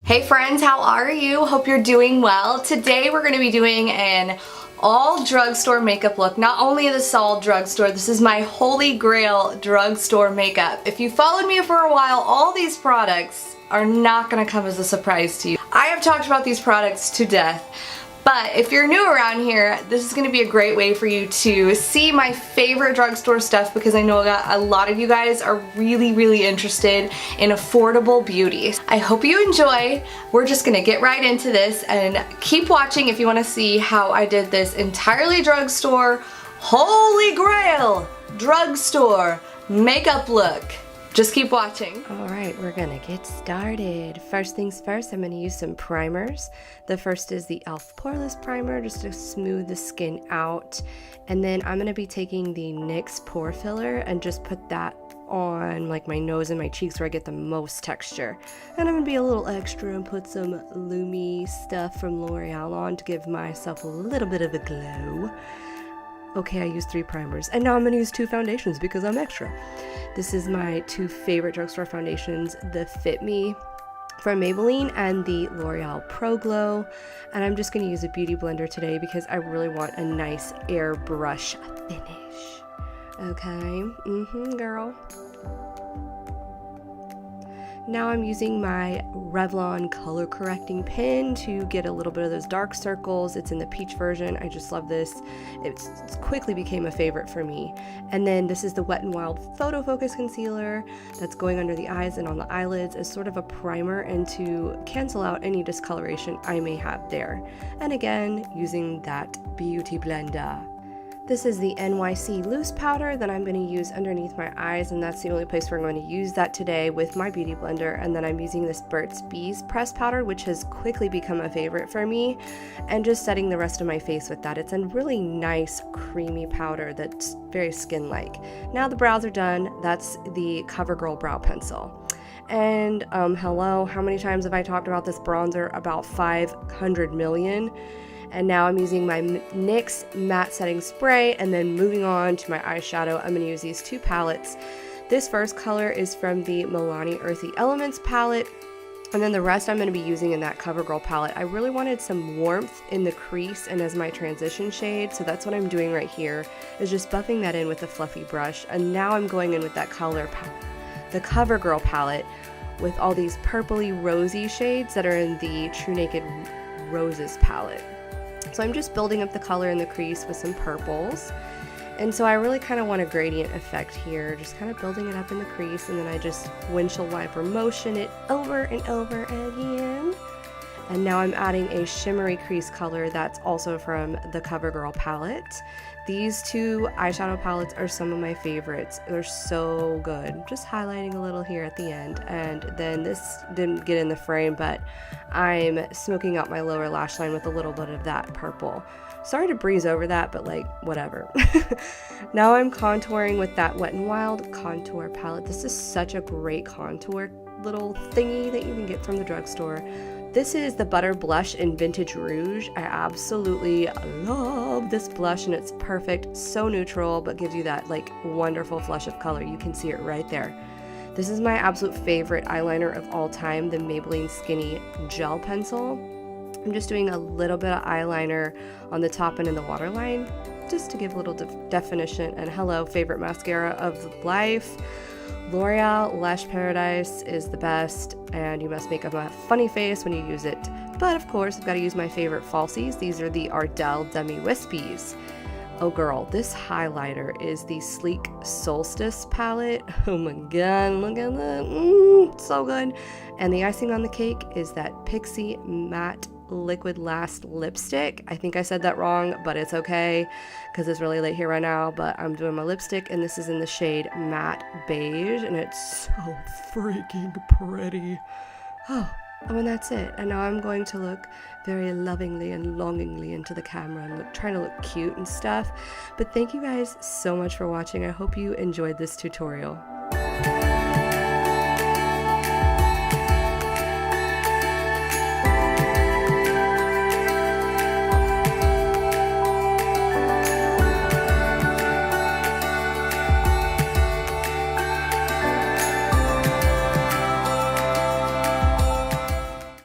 Hey friends, how are you? Hope you're doing well. Today we're going to be doing an all drugstore makeup look. Not only this all drugstore, this is my holy grail drugstore makeup. If you followed me for a while, all these products are not going to come as a surprise to you. I have talked about these products to death. But if you're new around here, this is going to be a great way for you to see my favorite drugstore stuff, because I know a lot of you guys are really interested in affordable beauty. I hope you enjoy. We're just going to get right into this and keep watching if you want to see how I did this entirely drugstore, holy grail drugstore makeup look. Just keep watching. Alright, we're gonna get started. First things first, I'm gonna use some primers. The first is the e.l.f. Poreless Primer, just to smooth the skin out. And then I'm gonna be taking the NYX Pore Filler and just put that on like my nose and my cheeks where I get the most texture. And I'm gonna be a little extra and put some Lumi stuff from L'Oreal on to give myself a little bit of a glow. Okay, I used 3 primers, and now I'm gonna use 2 foundations because I'm extra. This is my 2 favorite drugstore foundations, the Fit Me from Maybelline and the L'Oreal Pro Glow. And I'm just gonna use a beauty blender today because I really want a nice airbrush finish. Okay, girl. Now I'm using my Revlon color correcting pen to get a little bit of those dark circles. It's in the peach version. I just love this. It quickly became a favorite for me. And then this is the Wet n Wild Photo Focus Concealer that's going under the eyes and on the eyelids as sort of a primer and to cancel out any discoloration I may have there. And again, using that beauty blender. This is the NYC loose powder that I'm going to use underneath my eyes, and that's the only place where I'm going to use that today with my beauty blender. And then I'm using this Burt's Bees pressed powder, which has quickly become a favorite for me, and just setting the rest of my face with that. It's a really nice creamy powder that's very skin-like. Now the brows are done. That's the CoverGirl brow pencil. And hello, how many times have I talked about this bronzer? About 500 million. And now I'm using my NYX matte setting spray, and then moving on to my eyeshadow, I'm going to use these 2 palettes. This first color is from the Milani Earthy Elements palette, and then the rest I'm going to be using in that CoverGirl palette. I really wanted some warmth in the crease and as my transition shade, so that's what I'm doing right here, is just buffing that in with a fluffy brush. And now I'm going in with that color, the CoverGirl palette, with all these purpley rosy shades that are in the True Naked Roses palette. So I'm just building up the color in the crease with some purples. And so I really kind of want a gradient effect here, just kind of building it up in the crease, and then I just windshield wiper motion it over and over again. And now I'm adding a shimmery crease color that's also from the CoverGirl palette. These 2 eyeshadow palettes are some of my favorites. They're so good. Just highlighting a little here at the end. And then this didn't get in the frame, but I'm smoking out my lower lash line with a little bit of that purple. Sorry to breeze over that, but like, whatever. Now I'm contouring with that Wet n Wild contour palette. This is such a great contour little thingy that you can get from the drugstore. This is the Butter Blush in Vintage Rouge. I absolutely love this blush, and it's perfect, so neutral, but gives you that like wonderful flush of color. You can see it right there. This is my absolute favorite eyeliner of all time, the Maybelline Skinny Gel Pencil. I'm just doing a little bit of eyeliner on the top and in the waterline, just to give a little definition. And hello, favorite mascara of life. L'Oreal Lash Paradise is the best, and you must make a funny face when you use it. But of course, I've got to use my favorite falsies. These are the Ardell Demi Wispies. Oh girl, this highlighter is the Sleek Solstice palette. Oh my god, look at that. So good. And the icing on the cake is that Pixie Matte Liquid Last lipstick. I think I said that wrong, but it's okay because it's really late here right now. But I'm doing my lipstick, and this is in the shade Matte Beige, and it's so freaking pretty. Oh, and that's it. And now I'm going to look very lovingly and longingly into the camera and trying to look cute and stuff. But thank you guys so much for watching. I hope you enjoyed this tutorial.